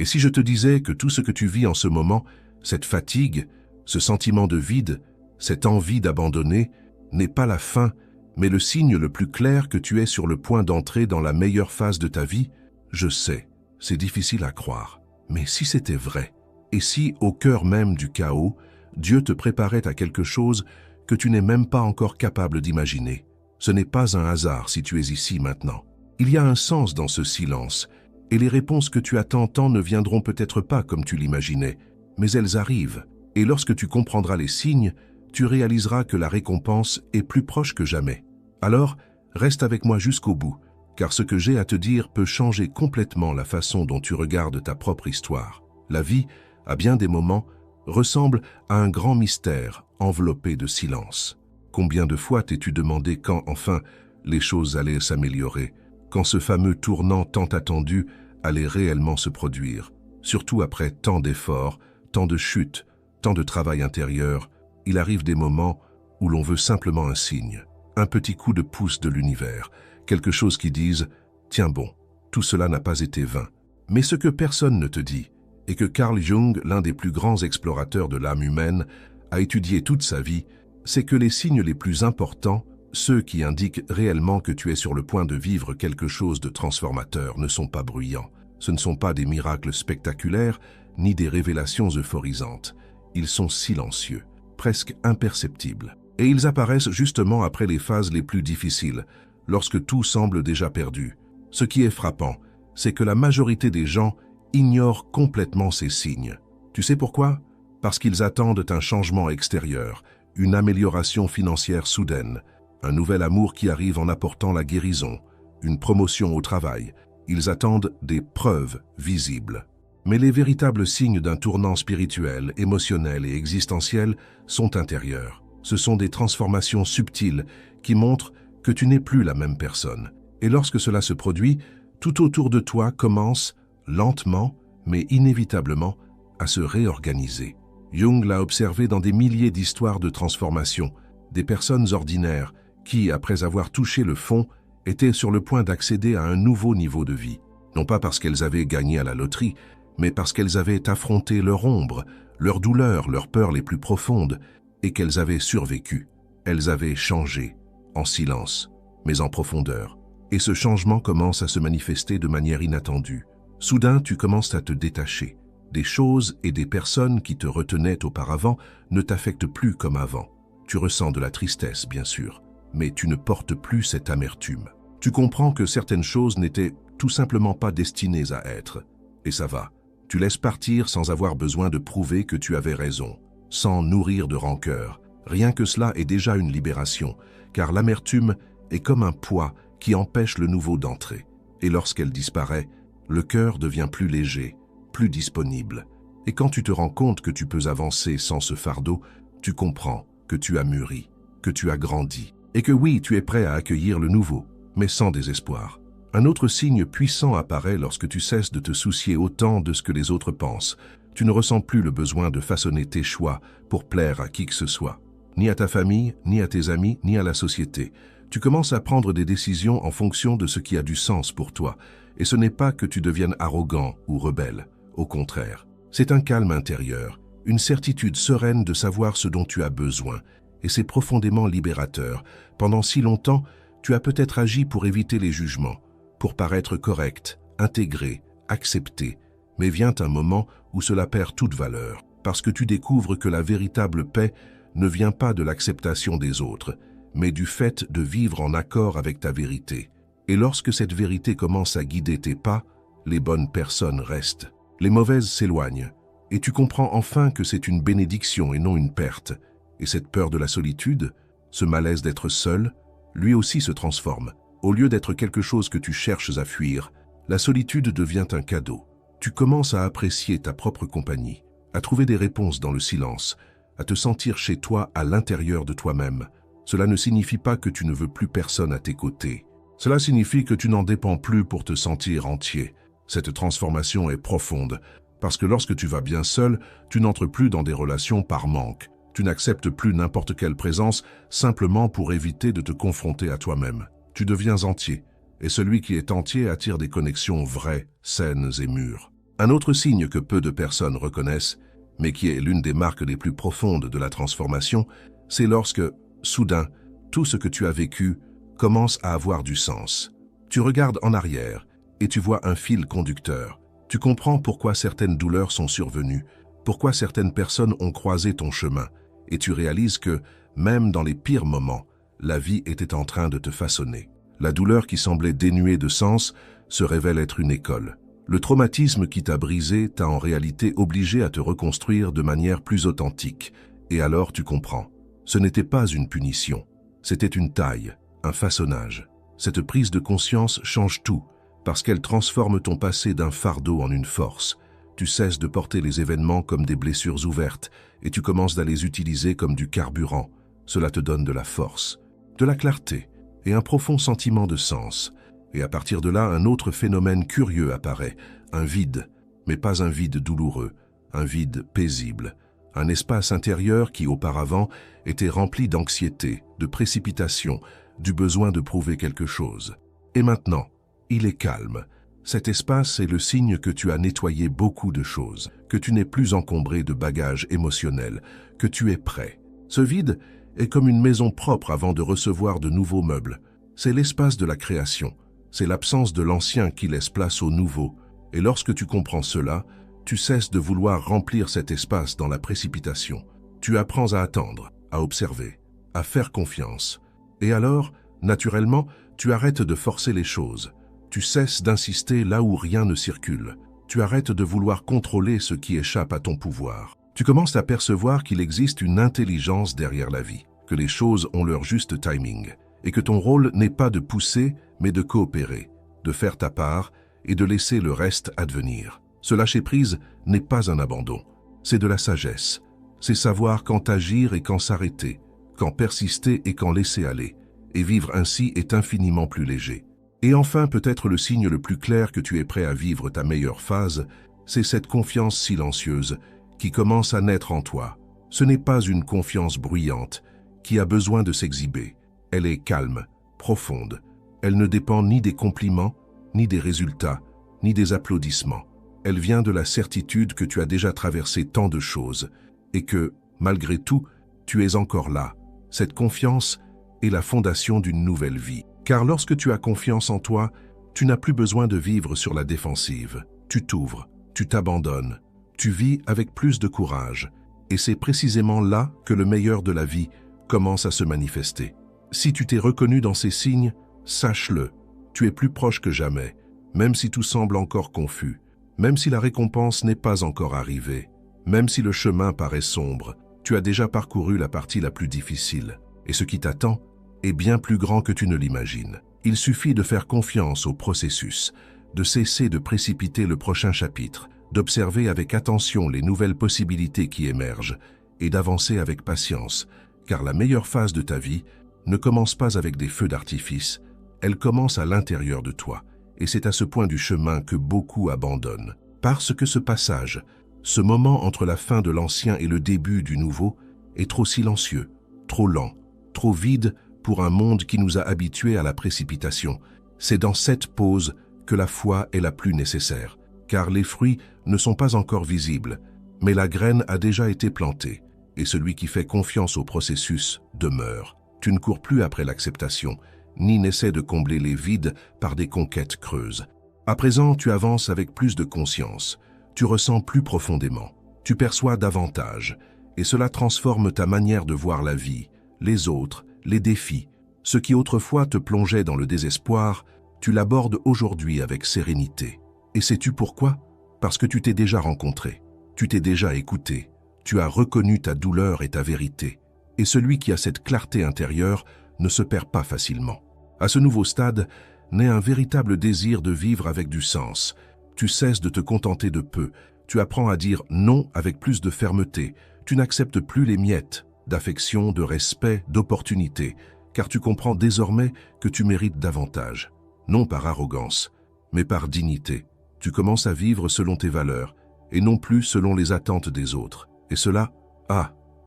si je te disais que tout ce que tu vis en ce moment, cette fatigue, ce sentiment de vide, cette envie d'abandonner, n'est pas la fin, mais le signe le plus clair que tu es sur le point d'entrer dans la meilleure phase de ta vie? Je sais, c'est difficile à croire. Mais si c'était vrai, et si, au cœur même du chaos, Dieu te préparait à quelque chose que tu n'es même pas encore capable d'imaginer? Ce n'est pas un hasard si tu es ici maintenant. Il y a un sens dans ce silence, et les réponses que tu attends tant ne viendront peut-être pas comme tu l'imaginais, mais elles arrivent, et lorsque tu comprendras les signes, tu réaliseras que la récompense est plus proche que jamais. Alors, reste avec moi jusqu'au bout, car ce que j'ai à te dire peut changer complètement la façon dont tu regardes ta propre histoire. La vie, à bien des moments, ressemble à un grand mystère enveloppé de silence. Combien de fois t'es-tu demandé quand, enfin, les choses allaient s'améliorer, quand ce fameux tournant tant attendu allait réellement se produire, surtout après tant d'efforts, tant de chutes, tant de travail intérieur? Il arrive des moments où l'on veut simplement un signe, un petit coup de pouce de l'univers, quelque chose qui dise « Tiens bon, tout cela n'a pas été vain ». Mais ce que personne ne te dit, et que Carl Jung, l'un des plus grands explorateurs de l'âme humaine, a étudié toute sa vie, c'est que les signes les plus importants, ceux qui indiquent réellement que tu es sur le point de vivre quelque chose de transformateur, ne sont pas bruyants. Ce ne sont pas des miracles spectaculaires, ni des révélations euphorisantes. Ils sont silencieux, presque imperceptibles. Et ils apparaissent justement après les phases les plus difficiles, lorsque tout semble déjà perdu. Ce qui est frappant, c'est que la majorité des gens ignorent complètement ces signes. Tu sais pourquoi? Parce qu'ils attendent un changement extérieur, une amélioration financière soudaine, un nouvel amour qui arrive en apportant la guérison, une promotion au travail. Ils attendent des preuves visibles. Mais les véritables signes d'un tournant spirituel, émotionnel et existentiel sont intérieurs. Ce sont des transformations subtiles qui montrent que tu n'es plus la même personne. Et lorsque cela se produit, tout autour de toi commence, lentement, mais inévitablement, à se réorganiser. Jung l'a observé dans des milliers d'histoires de transformation, des personnes ordinaires qui, après avoir touché le fond, étaient sur le point d'accéder à un nouveau niveau de vie. Non pas parce qu'elles avaient gagné à la loterie, mais parce qu'elles avaient affronté leur ombre, leurs douleurs, leurs peurs les plus profondes, et qu'elles avaient survécu. Elles avaient changé, en silence, mais en profondeur. Et ce changement commence à se manifester de manière inattendue. Soudain, tu commences à te détacher. Des choses et des personnes qui te retenaient auparavant ne t'affectent plus comme avant. Tu ressens de la tristesse, bien sûr, mais tu ne portes plus cette amertume. Tu comprends que certaines choses n'étaient tout simplement pas destinées à être. Et ça va. Tu laisses partir sans avoir besoin de prouver que tu avais raison, sans nourrir de rancœur. Rien que cela est déjà une libération, car l'amertume est comme un poids qui empêche le nouveau d'entrer. Et lorsqu'elle disparaît, le cœur devient plus léger, plus disponible. Et quand tu te rends compte que tu peux avancer sans ce fardeau, tu comprends que tu as mûri, que tu as grandi, et que oui, tu es prêt à accueillir le nouveau, mais sans désespoir. Un autre signe puissant apparaît lorsque tu cesses de te soucier autant de ce que les autres pensent. Tu ne ressens plus le besoin de façonner tes choix pour plaire à qui que ce soit, ni à ta famille, ni à tes amis, ni à la société. Tu commences à prendre des décisions en fonction de ce qui a du sens pour toi, et ce n'est pas que tu deviennes arrogant ou rebelle. Au contraire, c'est un calme intérieur, une certitude sereine de savoir ce dont tu as besoin, et c'est profondément libérateur. Pendant si longtemps, tu as peut-être agi pour éviter les jugements, pour paraître correct, intégré, accepté, mais vient un moment où cela perd toute valeur, parce que tu découvres que la véritable paix ne vient pas de l'acceptation des autres, mais du fait de vivre en accord avec ta vérité. Et lorsque cette vérité commence à guider tes pas, les bonnes personnes restent. Les mauvaises s'éloignent, et tu comprends enfin que c'est une bénédiction et non une perte. Et cette peur de la solitude, ce malaise d'être seul, lui aussi se transforme. Au lieu d'être quelque chose que tu cherches à fuir, la solitude devient un cadeau. Tu commences à apprécier ta propre compagnie, à trouver des réponses dans le silence, à te sentir chez toi à l'intérieur de toi-même. Cela ne signifie pas que tu ne veux plus personne à tes côtés. Cela signifie que tu n'en dépends plus pour te sentir entier. Cette transformation est profonde, parce que lorsque tu vas bien seul, tu n'entres plus dans des relations par manque. Tu n'acceptes plus n'importe quelle présence simplement pour éviter de te confronter à toi-même. Tu deviens entier, et celui qui est entier attire des connexions vraies, saines et mûres. Un autre signe que peu de personnes reconnaissent, mais qui est l'une des marques les plus profondes de la transformation, c'est lorsque, soudain, tout ce que tu as vécu commence à avoir du sens. Tu regardes en arrière et tu vois un fil conducteur. Tu comprends pourquoi certaines douleurs sont survenues, pourquoi certaines personnes ont croisé ton chemin, et tu réalises que, même dans les pires moments, la vie était en train de te façonner. La douleur qui semblait dénuée de sens se révèle être une école. Le traumatisme qui t'a brisé t'a en réalité obligé à te reconstruire de manière plus authentique. Et alors tu comprends. Ce n'était pas une punition, c'était une taille, un façonnage. Cette prise de conscience change tout, parce qu'elle transforme ton passé d'un fardeau en une force. Tu cesses de porter les événements comme des blessures ouvertes et tu commences à les utiliser comme du carburant. Cela te donne de la force, de la clarté et un profond sentiment de sens. Et à partir de là, un autre phénomène curieux apparaît, un vide, mais pas un vide douloureux, un vide paisible. Un espace intérieur qui, auparavant, était rempli d'anxiété, de précipitation, du besoin de prouver quelque chose. Et maintenant, il est calme. Cet espace est le signe que tu as nettoyé beaucoup de choses, que tu n'es plus encombré de bagages émotionnels, que tu es prêt. Ce vide est comme une maison propre avant de recevoir de nouveaux meubles. C'est l'espace de la création. C'est l'absence de l'ancien qui laisse place au nouveau. Et lorsque tu comprends cela, tu cesses de vouloir remplir cet espace dans la précipitation. Tu apprends à attendre, à observer, à faire confiance. Et alors, naturellement, tu arrêtes de forcer les choses. Tu cesses d'insister là où rien ne circule. Tu arrêtes de vouloir contrôler ce qui échappe à ton pouvoir. Tu commences à percevoir qu'il existe une intelligence derrière la vie, que les choses ont leur juste timing, et que ton rôle n'est pas de pousser, mais de coopérer, de faire ta part et de laisser le reste advenir. Ce lâcher-prise n'est pas un abandon, c'est de la sagesse. C'est savoir quand agir et quand s'arrêter, quand persister et quand laisser aller. Et vivre ainsi est infiniment plus léger. Et enfin, peut-être le signe le plus clair que tu es prêt à vivre ta meilleure phase, c'est cette confiance silencieuse qui commence à naître en toi. Ce n'est pas une confiance bruyante qui a besoin de s'exhiber. Elle est calme, profonde. Elle ne dépend ni des compliments, ni des résultats, ni des applaudissements. Elle vient de la certitude que tu as déjà traversé tant de choses et que, malgré tout, tu es encore là. Cette confiance est la fondation d'une nouvelle vie. Car lorsque tu as confiance en toi, tu n'as plus besoin de vivre sur la défensive. Tu t'ouvres, tu t'abandonnes, tu vis avec plus de courage. Et c'est précisément là que le meilleur de la vie commence à se manifester. Si tu t'es reconnu dans ces signes, sache-le, tu es plus proche que jamais, même si tout semble encore confus, même si la récompense n'est pas encore arrivée, même si le chemin paraît sombre, tu as déjà parcouru la partie la plus difficile. Et ce qui t'attend est bien plus grand que tu ne l'imagines. Il suffit de faire confiance au processus, de cesser de précipiter le prochain chapitre, d'observer avec attention les nouvelles possibilités qui émergent et d'avancer avec patience, car la meilleure phase de ta vie ne commence pas avec des feux d'artifice, elle commence à l'intérieur de toi. Et c'est à ce point du chemin que beaucoup abandonnent. Parce que ce passage, ce moment entre la fin de l'ancien et le début du nouveau, est trop silencieux, trop lent, trop vide pour un monde qui nous a habitués à la précipitation. C'est dans cette pause que la foi est la plus nécessaire, car les fruits ne sont pas encore visibles, mais la graine a déjà été plantée, et celui qui fait confiance au processus demeure. Tu ne cours plus après l'acceptation, ni n'essaie de combler les vides par des conquêtes creuses. À présent, tu avances avec plus de conscience, tu ressens plus profondément, tu perçois davantage, et cela transforme ta manière de voir la vie, les autres, les défis. Ce qui autrefois te plongeait dans le désespoir, tu l'abordes aujourd'hui avec sérénité. Et sais-tu pourquoi? Parce que tu t'es déjà rencontré, tu t'es déjà écouté, tu as reconnu ta douleur et ta vérité. Et celui qui a cette clarté intérieure ne se perd pas facilement. À ce nouveau stade, naît un véritable désir de vivre avec du sens. Tu cesses de te contenter de peu, tu apprends à dire non avec plus de fermeté, tu n'acceptes plus les miettes d'affection, de respect, d'opportunité, car tu comprends désormais que tu mérites davantage. Non par arrogance, mais par dignité. Tu commences à vivre selon tes valeurs, et non plus selon les attentes des autres. Et cela,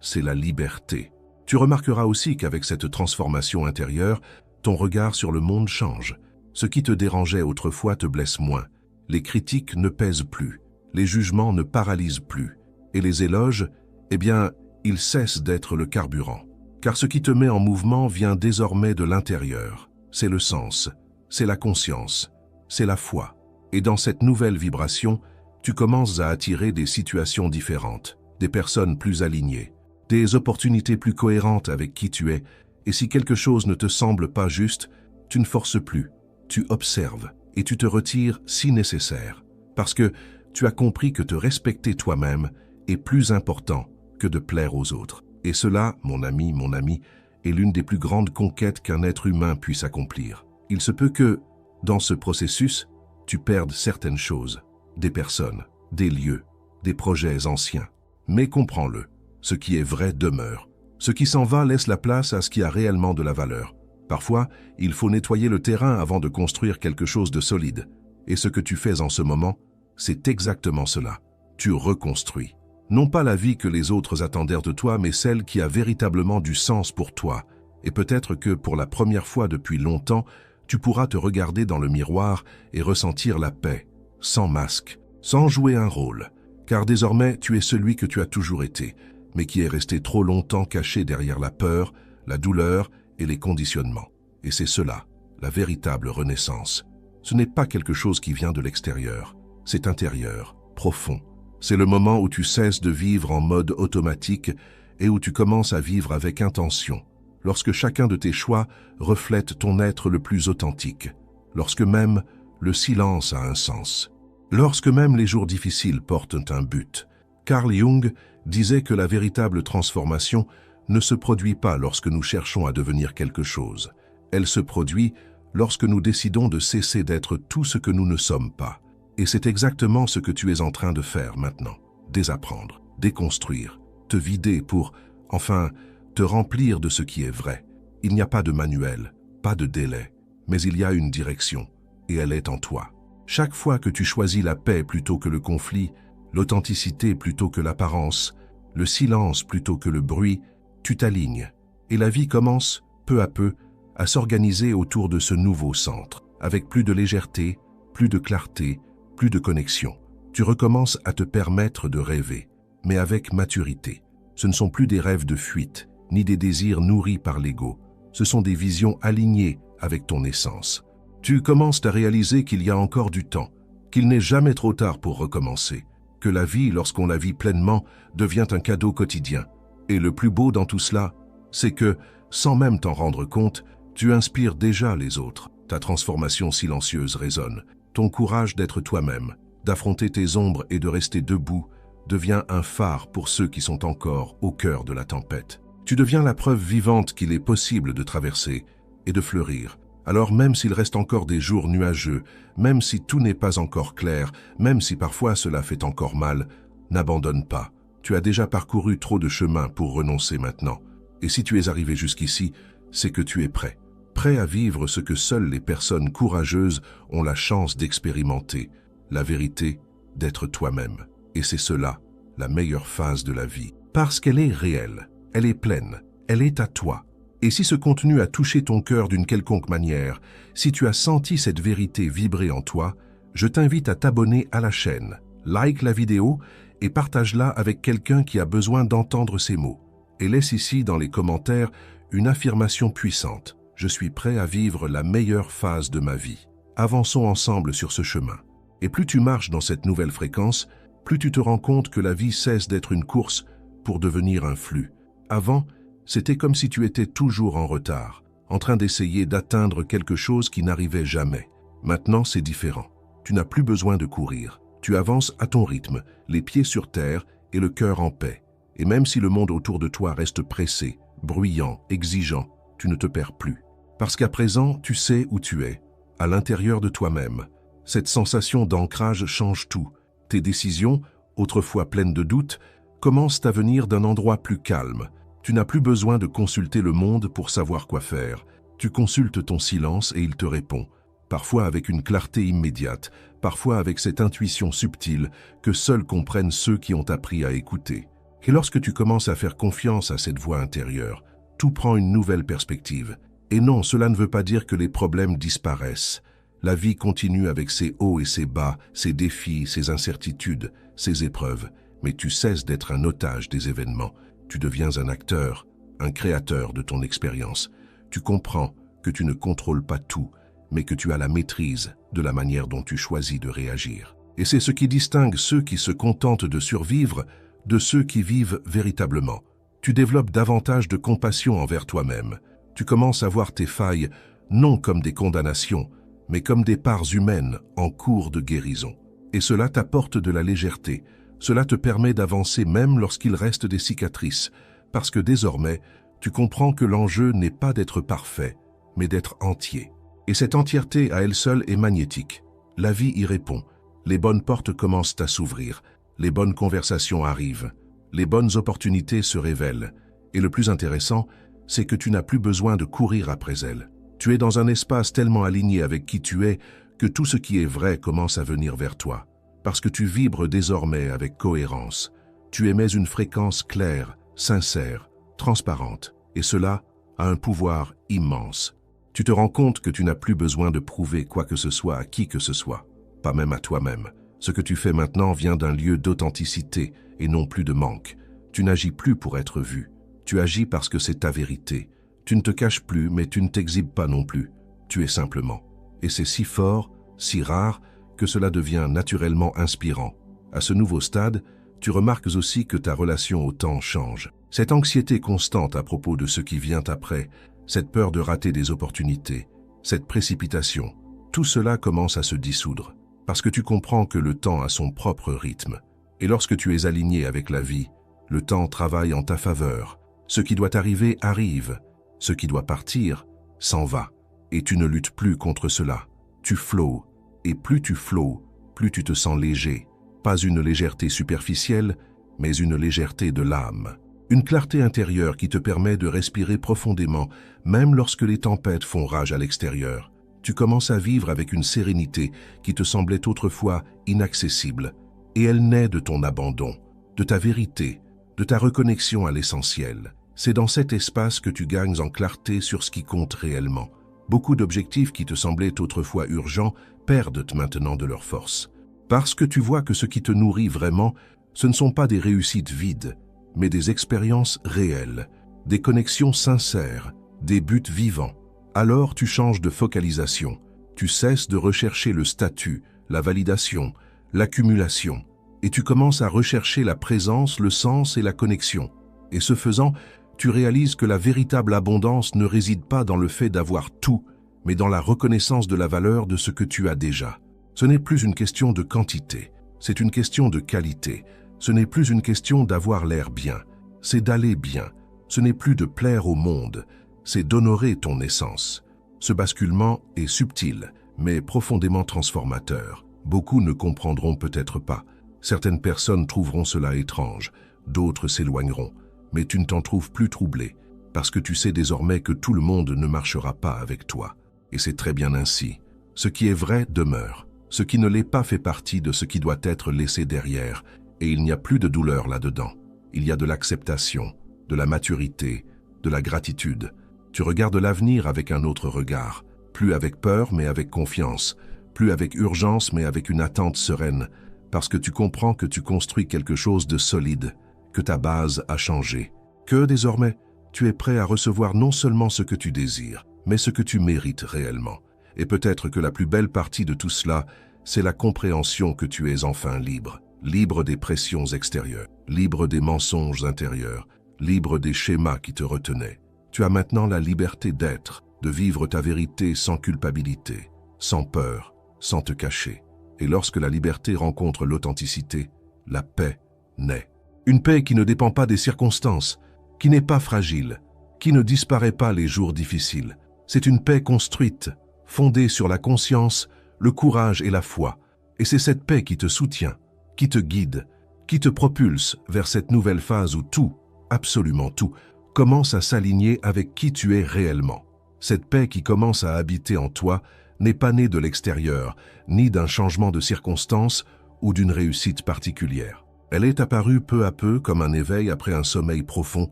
c'est la liberté. Tu remarqueras aussi qu'avec cette transformation intérieure, ton regard sur le monde change. Ce qui te dérangeait autrefois te blesse moins. Les critiques ne pèsent plus. Les jugements ne paralysent plus. Et les éloges, eh bien, ils cessent d'être le carburant. Car ce qui te met en mouvement vient désormais de l'intérieur. C'est le sens, c'est la conscience, c'est la foi. Et dans cette nouvelle vibration, tu commences à attirer des situations différentes, des personnes plus alignées, des opportunités plus cohérentes avec qui tu es. Et si quelque chose ne te semble pas juste, tu ne forces plus, tu observes et tu te retires si nécessaire. Parce que tu as compris que te respecter toi-même est plus important que de plaire aux autres. Et cela, mon ami, est l'une des plus grandes conquêtes qu'un être humain puisse accomplir. Il se peut que, dans ce processus, tu perdes certaines choses, des personnes, des lieux, des projets anciens. Mais comprends-le, ce qui est vrai demeure. Ce qui s'en va laisse la place à ce qui a réellement de la valeur. Parfois, il faut nettoyer le terrain avant de construire quelque chose de solide. Et ce que tu fais en ce moment, c'est exactement cela. Tu reconstruis. Non pas la vie que les autres attendaient de toi, mais celle qui a véritablement du sens pour toi. Et peut-être que pour la première fois depuis longtemps, tu pourras te regarder dans le miroir et ressentir la paix, sans masque, sans jouer un rôle. Car désormais, tu es celui que tu as toujours été, mais qui est resté trop longtemps caché derrière la peur, la douleur et les conditionnements. Et c'est cela, la véritable renaissance. Ce n'est pas quelque chose qui vient de l'extérieur, c'est intérieur, profond. C'est le moment où tu cesses de vivre en mode automatique et où tu commences à vivre avec intention, lorsque chacun de tes choix reflète ton être le plus authentique, lorsque même le silence a un sens, lorsque même les jours difficiles portent un but. Carl Jung disait que la véritable transformation ne se produit pas lorsque nous cherchons à devenir quelque chose. Elle se produit lorsque nous décidons de cesser d'être tout ce que nous ne sommes pas. Et c'est exactement ce que tu es en train de faire maintenant. Désapprendre, déconstruire, te vider pour, enfin, te remplir de ce qui est vrai. Il n'y a pas de manuel, pas de délai, mais il y a une direction, et elle est en toi. Chaque fois que tu choisis la paix plutôt que le conflit, l'authenticité plutôt que l'apparence, le silence plutôt que le bruit, tu t'alignes. Et la vie commence, peu à peu, à s'organiser autour de ce nouveau centre, avec plus de légèreté, plus de clarté, plus de connexion. Tu recommences à te permettre de rêver, mais avec maturité. Ce ne sont plus des rêves de fuite, ni des désirs nourris par l'ego. Ce sont des visions alignées avec ton essence. Tu commences à réaliser qu'il y a encore du temps, qu'il n'est jamais trop tard pour recommencer, que la vie, lorsqu'on la vit pleinement, devient un cadeau quotidien. Et le plus beau dans tout cela, c'est que, sans même t'en rendre compte, tu inspires déjà les autres. Ta transformation silencieuse résonne. Ton courage d'être toi-même, d'affronter tes ombres et de rester debout, devient un phare pour ceux qui sont encore au cœur de la tempête. Tu deviens la preuve vivante qu'il est possible de traverser et de fleurir. Alors même s'il reste encore des jours nuageux, même si tout n'est pas encore clair, même si parfois cela fait encore mal, n'abandonne pas. Tu as déjà parcouru trop de chemin pour renoncer maintenant. Et si tu es arrivé jusqu'ici, c'est que tu es prêt. Prêt à vivre ce que seules les personnes courageuses ont la chance d'expérimenter, la vérité d'être toi-même. Et c'est cela, la meilleure phase de la vie. Parce qu'elle est réelle, elle est pleine, elle est à toi. Et si ce contenu a touché ton cœur d'une quelconque manière, si tu as senti cette vérité vibrer en toi, je t'invite à t'abonner à la chaîne, like la vidéo et partage-la avec quelqu'un qui a besoin d'entendre ces mots. Et laisse ici dans les commentaires une affirmation puissante. Je suis prêt à vivre la meilleure phase de ma vie. Avançons ensemble sur ce chemin. Et plus tu marches dans cette nouvelle fréquence, plus tu te rends compte que la vie cesse d'être une course pour devenir un flux. Avant, c'était comme si tu étais toujours en retard, en train d'essayer d'atteindre quelque chose qui n'arrivait jamais. Maintenant, c'est différent. Tu n'as plus besoin de courir. Tu avances à ton rythme, les pieds sur terre et le cœur en paix. Et même si le monde autour de toi reste pressé, bruyant, exigeant, tu ne te perds plus. Parce qu'à présent, tu sais où tu es, à l'intérieur de toi-même. Cette sensation d'ancrage change tout. Tes décisions, autrefois pleines de doutes, commencent à venir d'un endroit plus calme. Tu n'as plus besoin de consulter le monde pour savoir quoi faire. Tu consultes ton silence et il te répond, parfois avec une clarté immédiate, parfois avec cette intuition subtile que seuls comprennent ceux qui ont appris à écouter. Et lorsque tu commences à faire confiance à cette voix intérieure, tout prend une nouvelle perspective. Et non, cela ne veut pas dire que les problèmes disparaissent. La vie continue avec ses hauts et ses bas, ses défis, ses incertitudes, ses épreuves, mais tu cesses d'être un otage des événements. Tu deviens un acteur, un créateur de ton expérience. Tu comprends que tu ne contrôles pas tout, mais que tu as la maîtrise de la manière dont tu choisis de réagir. Et c'est ce qui distingue ceux qui se contentent de survivre de ceux qui vivent véritablement. Tu développes davantage de compassion envers toi-même. Tu commences à voir tes failles non comme des condamnations, mais comme des parts humaines en cours de guérison. Et cela t'apporte de la légèreté. Cela te permet d'avancer même lorsqu'il reste des cicatrices, parce que désormais, tu comprends que l'enjeu n'est pas d'être parfait, mais d'être entier. Et cette entièreté à elle seule est magnétique. La vie y répond. Les bonnes portes commencent à s'ouvrir. Les bonnes conversations arrivent. Les bonnes opportunités se révèlent. Et le plus intéressant, c'est que tu n'as plus besoin de courir après elles. Tu es dans un espace tellement aligné avec qui tu es que tout ce qui est vrai commence à venir vers toi. Parce que tu vibres désormais avec cohérence. Tu émets une fréquence claire, sincère, transparente. Et cela a un pouvoir immense. Tu te rends compte que tu n'as plus besoin de prouver quoi que ce soit à qui que ce soit, pas même à toi-même. Ce que tu fais maintenant vient d'un lieu d'authenticité et non plus de manque. Tu n'agis plus pour être vu. Tu agis parce que c'est ta vérité. Tu ne te caches plus, mais tu ne t'exhibes pas non plus. Tu es simplement. Et c'est si fort, si rare, que cela devient naturellement inspirant. À ce nouveau stade, tu remarques aussi que ta relation au temps change. Cette anxiété constante à propos de ce qui vient après, cette peur de rater des opportunités, cette précipitation, tout cela commence à se dissoudre, parce que tu comprends que le temps a son propre rythme. Et lorsque tu es aligné avec la vie, le temps travaille en ta faveur. Ce qui doit arriver arrive. Ce qui doit partir s'en va, et tu ne luttes plus contre cela. Tu flots, et plus tu flots, plus tu te sens léger. Pas une légèreté superficielle, mais une légèreté de l'âme. Une clarté intérieure qui te permet de respirer profondément, même lorsque les tempêtes font rage à l'extérieur. Tu commences à vivre avec une sérénité qui te semblait autrefois inaccessible, et elle naît de ton abandon, de ta vérité, de ta reconnexion à l'essentiel. C'est dans cet espace que tu gagnes en clarté sur ce qui compte réellement. Beaucoup d'objectifs qui te semblaient autrefois urgents perdent maintenant de leur force. Parce que tu vois que ce qui te nourrit vraiment, ce ne sont pas des réussites vides, mais des expériences réelles, des connexions sincères, des buts vivants. Alors tu changes de focalisation. Tu cesses de rechercher le statut, la validation, l'accumulation, et tu commences à rechercher la présence, le sens et la connexion. Et ce faisant, tu réalises que la véritable abondance ne réside pas dans le fait d'avoir tout, mais dans la reconnaissance de la valeur de ce que tu as déjà. Ce n'est plus une question de quantité, c'est une question de qualité. Ce n'est plus une question d'avoir l'air bien, c'est d'aller bien. Ce n'est plus de plaire au monde, c'est d'honorer ton essence. Ce basculement est subtil, mais profondément transformateur. Beaucoup ne comprendront peut-être pas. Certaines personnes trouveront cela étrange, d'autres s'éloigneront. Mais tu ne t'en trouves plus troublé, parce que tu sais désormais que tout le monde ne marchera pas avec toi. Et c'est très bien ainsi. Ce qui est vrai demeure. Ce qui ne l'est pas fait partie de ce qui doit être laissé derrière, et il n'y a plus de douleur là-dedans. Il y a de l'acceptation, de la maturité, de la gratitude. Tu regardes l'avenir avec un autre regard, plus avec peur mais avec confiance, plus avec urgence mais avec une attente sereine, parce que tu comprends que tu construis quelque chose de solide, que ta base a changé, que désormais, tu es prêt à recevoir non seulement ce que tu désires, mais ce que tu mérites réellement. Et peut-être que la plus belle partie de tout cela, c'est la compréhension que tu es enfin libre, libre des pressions extérieures, libre des mensonges intérieurs, libre des schémas qui te retenaient. Tu as maintenant la liberté d'être, de vivre ta vérité sans culpabilité, sans peur, sans te cacher. Et lorsque la liberté rencontre l'authenticité, la paix naît. Une paix qui ne dépend pas des circonstances, qui n'est pas fragile, qui ne disparaît pas les jours difficiles. C'est une paix construite, fondée sur la conscience, le courage et la foi. Et c'est cette paix qui te soutient, qui te guide, qui te propulse vers cette nouvelle phase où tout, absolument tout, commence à s'aligner avec qui tu es réellement. Cette paix qui commence à habiter en toi n'est pas née de l'extérieur, ni d'un changement de circonstances ou d'une réussite particulière. Elle est apparue peu à peu comme un éveil après un sommeil profond,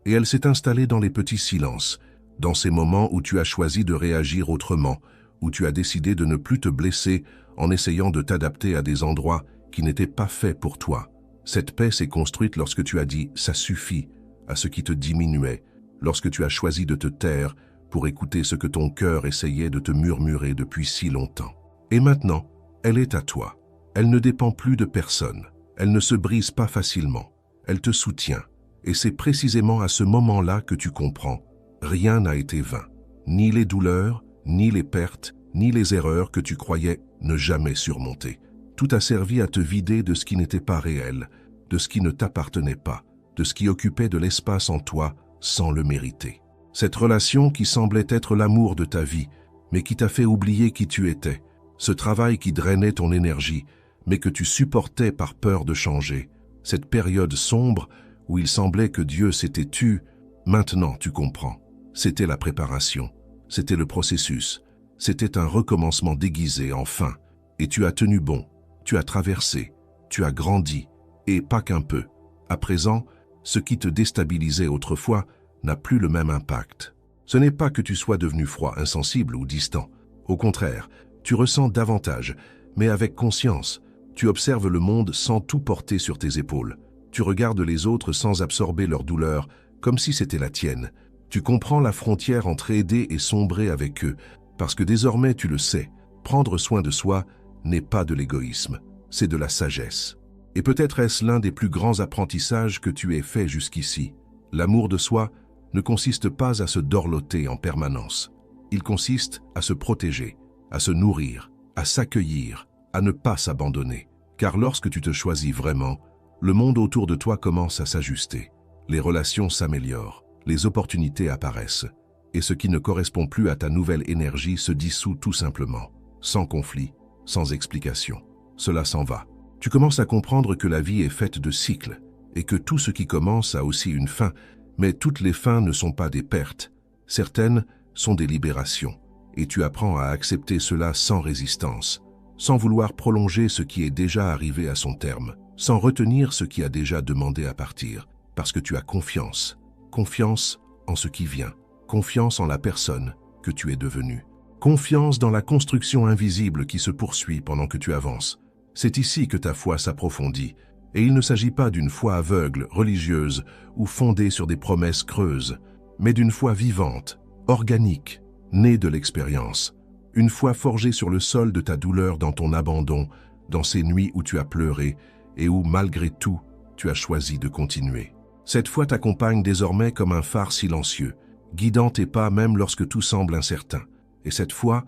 et elle s'est installée dans les petits silences, dans ces moments où tu as choisi de réagir autrement, où tu as décidé de ne plus te blesser en essayant de t'adapter à des endroits qui n'étaient pas faits pour toi. Cette paix s'est construite lorsque tu as dit « ça suffit » à ce qui te diminuait, lorsque tu as choisi de te taire pour écouter ce que ton cœur essayait de te murmurer depuis si longtemps. Et maintenant, elle est à toi. Elle ne dépend plus de personne. Elle ne se brise pas facilement. Elle te soutient. Et c'est précisément à ce moment-là que tu comprends. Rien n'a été vain. Ni les douleurs, ni les pertes, ni les erreurs que tu croyais ne jamais surmonter. Tout a servi à te vider de ce qui n'était pas réel, de ce qui ne t'appartenait pas, de ce qui occupait de l'espace en toi sans le mériter. Cette relation qui semblait être l'amour de ta vie, mais qui t'a fait oublier qui tu étais, ce travail qui drainait ton énergie, mais que tu supportais par peur de changer, cette période sombre où il semblait que Dieu s'était tu, maintenant tu comprends. C'était la préparation, c'était le processus, c'était un recommencement déguisé enfin, et tu as tenu bon, tu as traversé, tu as grandi, et pas qu'un peu. À présent, ce qui te déstabilisait autrefois n'a plus le même impact. Ce n'est pas que tu sois devenu froid, insensible ou distant. Au contraire, tu ressens davantage, mais avec conscience. Tu observes le monde sans tout porter sur tes épaules. Tu regardes les autres sans absorber leur douleur, comme si c'était la tienne. Tu comprends la frontière entre aider et sombrer avec eux, parce que désormais tu le sais, prendre soin de soi n'est pas de l'égoïsme, c'est de la sagesse. Et peut-être est-ce l'un des plus grands apprentissages que tu aies fait jusqu'ici. L'amour de soi ne consiste pas à se dorloter en permanence. Il consiste à se protéger, à se nourrir, à s'accueillir, à ne pas s'abandonner. Car lorsque tu te choisis vraiment, le monde autour de toi commence à s'ajuster. Les relations s'améliorent, les opportunités apparaissent, et ce qui ne correspond plus à ta nouvelle énergie se dissout tout simplement, sans conflit, sans explication. Cela s'en va. Tu commences à comprendre que la vie est faite de cycles, et que tout ce qui commence a aussi une fin, mais toutes les fins ne sont pas des pertes. Certaines sont des libérations, et tu apprends à accepter cela sans résistance, sans vouloir prolonger ce qui est déjà arrivé à son terme, sans retenir ce qui a déjà demandé à partir, parce que tu as confiance. Confiance en ce qui vient, confiance en la personne que tu es devenue, confiance dans la construction invisible qui se poursuit pendant que tu avances. C'est ici que ta foi s'approfondit, et il ne s'agit pas d'une foi aveugle, religieuse ou fondée sur des promesses creuses, mais d'une foi vivante, organique, née de l'expérience, une foi forgée sur le sol de ta douleur dans ton abandon, dans ces nuits où tu as pleuré et où, malgré tout, tu as choisi de continuer. Cette foi t'accompagne désormais comme un phare silencieux, guidant tes pas même lorsque tout semble incertain. Et cette foi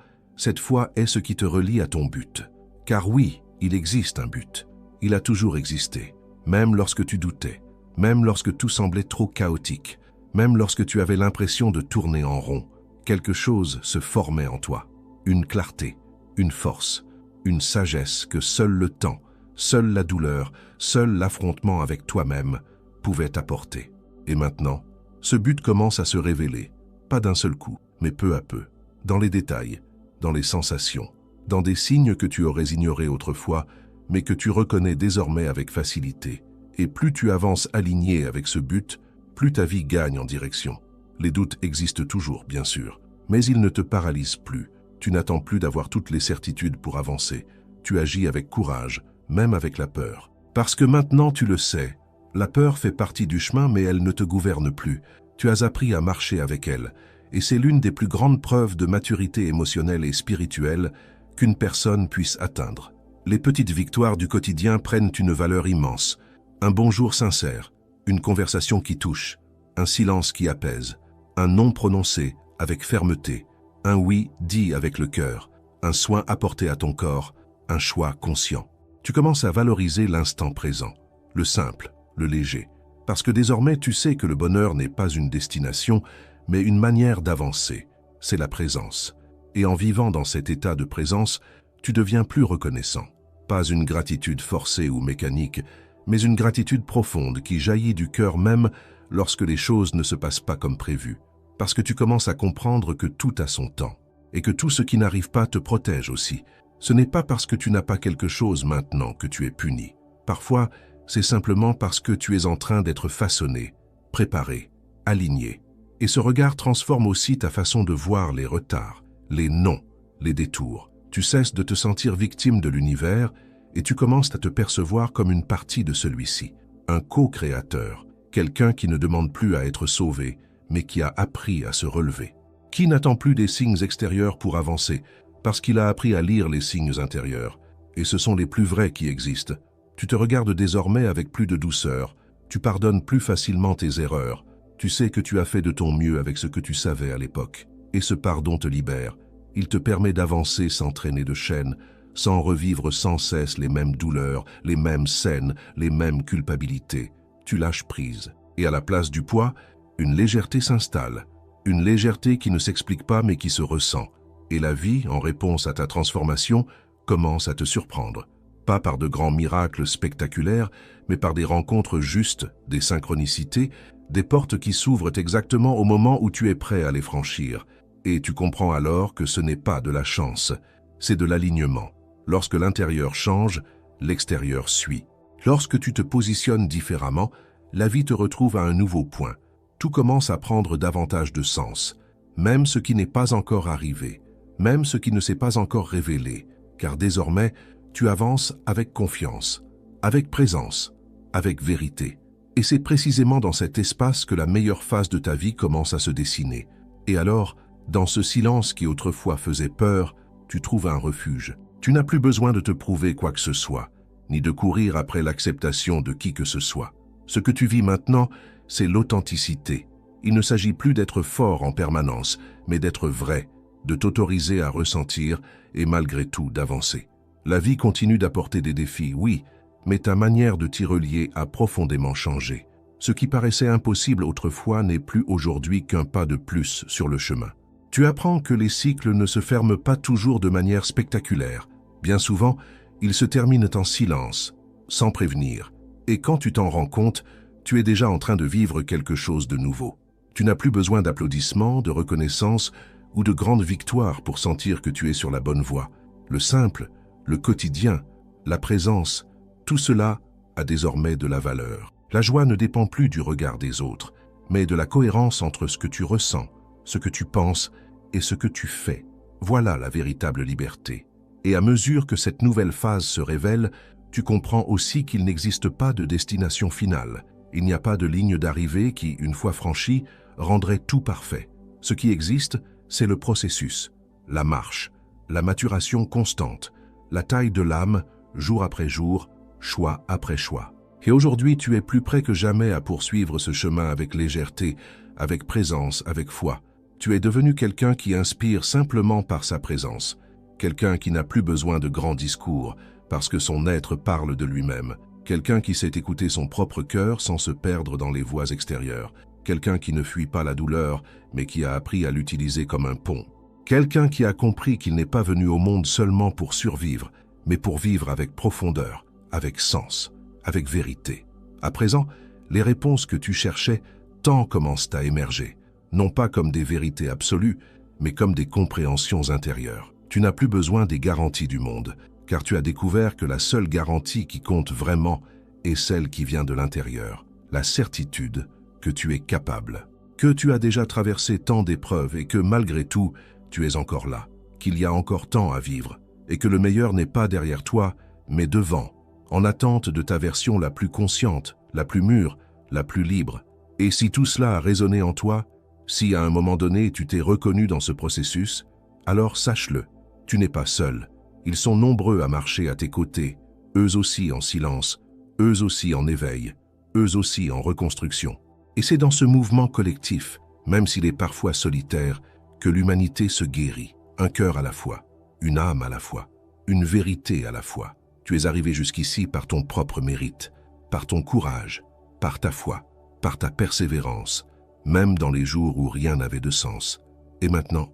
est ce qui te relie à ton but. Car oui, il existe un but. Il a toujours existé, même lorsque tu doutais, même lorsque tout semblait trop chaotique, même lorsque tu avais l'impression de tourner en rond. Quelque chose se formait en toi. Une clarté, une force, une sagesse que seul le temps, seule la douleur, seul l'affrontement avec toi-même pouvait apporter. Et maintenant, ce but commence à se révéler, pas d'un seul coup, mais peu à peu, dans les détails, dans les sensations, dans des signes que tu aurais ignorés autrefois, mais que tu reconnais désormais avec facilité. Et plus tu avances aligné avec ce but, plus ta vie gagne en direction. Les doutes existent toujours, bien sûr, mais ils ne te paralysent plus. Tu n'attends plus d'avoir toutes les certitudes pour avancer. Tu agis avec courage, même avec la peur. Parce que maintenant tu le sais, la peur fait partie du chemin, mais elle ne te gouverne plus. Tu as appris à marcher avec elle, et c'est l'une des plus grandes preuves de maturité émotionnelle et spirituelle qu'une personne puisse atteindre. Les petites victoires du quotidien prennent une valeur immense. Un bonjour sincère, une conversation qui touche, un silence qui apaise, un non prononcé avec fermeté, un oui dit avec le cœur, un soin apporté à ton corps, un choix conscient. Tu commences à valoriser l'instant présent, le simple, le léger, parce que désormais tu sais que le bonheur n'est pas une destination, mais une manière d'avancer, c'est la présence. Et en vivant dans cet état de présence, tu deviens plus reconnaissant. Pas une gratitude forcée ou mécanique, mais une gratitude profonde qui jaillit du cœur même lorsque les choses ne se passent pas comme prévu. Parce que tu commences à comprendre que tout a son temps, et que tout ce qui n'arrive pas te protège aussi. Ce n'est pas parce que tu n'as pas quelque chose maintenant que tu es puni. Parfois, c'est simplement parce que tu es en train d'être façonné, préparé, aligné. Et ce regard transforme aussi ta façon de voir les retards, les non, les détours. Tu cesses de te sentir victime de l'univers et tu commences à te percevoir comme une partie de celui-ci, un co-créateur, quelqu'un qui ne demande plus à être sauvé, mais qui a appris à se relever. Qui n'attend plus des signes extérieurs pour avancer, parce qu'il a appris à lire les signes intérieurs. Et ce sont les plus vrais qui existent. Tu te regardes désormais avec plus de douceur, tu pardonnes plus facilement tes erreurs, tu sais que tu as fait de ton mieux avec ce que tu savais à l'époque. Et ce pardon te libère. Il te permet d'avancer sans traîner de chaînes, sans revivre sans cesse les mêmes douleurs, les mêmes scènes, les mêmes culpabilités. Tu lâches prise. Et à la place du poids, une légèreté s'installe. Une légèreté qui ne s'explique pas mais qui se ressent. Et la vie, en réponse à ta transformation, commence à te surprendre. Pas par de grands miracles spectaculaires, mais par des rencontres justes, des synchronicités, des portes qui s'ouvrent exactement au moment où tu es prêt à les franchir. Et tu comprends alors que ce n'est pas de la chance, c'est de l'alignement. Lorsque l'intérieur change, l'extérieur suit. Lorsque tu te positionnes différemment, la vie te retrouve à un nouveau point. Tout commence à prendre davantage de sens, même ce qui n'est pas encore arrivé, même ce qui ne s'est pas encore révélé, car désormais, tu avances avec confiance, avec présence, avec vérité. Et c'est précisément dans cet espace que la meilleure phase de ta vie commence à se dessiner. Et alors, dans ce silence qui autrefois faisait peur, tu trouves un refuge. Tu n'as plus besoin de te prouver quoi que ce soit, ni de courir après l'acceptation de qui que ce soit. Ce que tu vis maintenant, c'est l'authenticité. Il ne s'agit plus d'être fort en permanence, mais d'être vrai, de t'autoriser à ressentir et malgré tout d'avancer. La vie continue d'apporter des défis, oui, mais ta manière de t'y relier a profondément changé. Ce qui paraissait impossible autrefois n'est plus aujourd'hui qu'un pas de plus sur le chemin. Tu apprends que les cycles ne se ferment pas toujours de manière spectaculaire. Bien souvent, ils se terminent en silence, sans prévenir. Et quand tu t'en rends compte, tu es déjà en train de vivre quelque chose de nouveau. Tu n'as plus besoin d'applaudissements, de reconnaissance ou de grandes victoires pour sentir que tu es sur la bonne voie. Le simple, le quotidien, la présence, tout cela a désormais de la valeur. La joie ne dépend plus du regard des autres, mais de la cohérence entre ce que tu ressens, ce que tu penses et ce que tu fais. Voilà la véritable liberté. Et à mesure que cette nouvelle phase se révèle, tu comprends aussi qu'il n'existe pas de destination finale. Il n'y a pas de ligne d'arrivée qui, une fois franchie, rendrait tout parfait. Ce qui existe, c'est le processus, la marche, la maturation constante, la taille de l'âme, jour après jour, choix après choix. Et aujourd'hui, tu es plus près que jamais à poursuivre ce chemin avec légèreté, avec présence, avec foi. Tu es devenu quelqu'un qui inspire simplement par sa présence, quelqu'un qui n'a plus besoin de grands discours, parce que son être parle de lui-même, quelqu'un qui sait écouter son propre cœur sans se perdre dans les voies extérieures, quelqu'un qui ne fuit pas la douleur, mais qui a appris à l'utiliser comme un pont, quelqu'un qui a compris qu'il n'est pas venu au monde seulement pour survivre, mais pour vivre avec profondeur, avec sens, avec vérité. À présent, les réponses que tu cherchais tant commencent à émerger, non pas comme des vérités absolues, mais comme des compréhensions intérieures. Tu n'as plus besoin des garanties du monde, car tu as découvert que la seule garantie qui compte vraiment est celle qui vient de l'intérieur, la certitude que tu es capable, que tu as déjà traversé tant d'épreuves et que malgré tout, tu es encore là, qu'il y a encore tant à vivre, et que le meilleur n'est pas derrière toi, mais devant, en attente de ta version la plus consciente, la plus mûre, la plus libre. Et si tout cela a résonné en toi, si à un moment donné tu t'es reconnu dans ce processus, alors sache-le, tu n'es pas seul. Ils sont nombreux à marcher à tes côtés, eux aussi en silence, eux aussi en éveil, eux aussi en reconstruction. Et c'est dans ce mouvement collectif, même s'il est parfois solitaire, que l'humanité se guérit, un cœur à la fois, une âme à la fois, une vérité à la fois. Tu es arrivé jusqu'ici par ton propre mérite, par ton courage, par ta foi, par ta persévérance, même dans les jours où rien n'avait de sens. Et maintenant,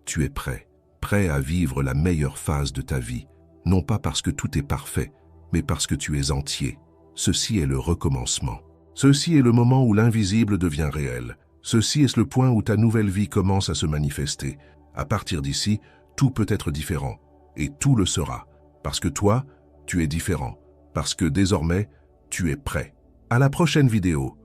tu es prêt à vivre la meilleure phase de ta vie, non pas parce que tout est parfait, mais parce que tu es entier. Ceci est le recommencement. Ceci est le moment où l'invisible devient réel. Ceci est le point où ta nouvelle vie commence à se manifester. À partir d'ici, tout peut être différent, et tout le sera, parce que toi, tu es différent, parce que désormais, tu es prêt. À la prochaine vidéo.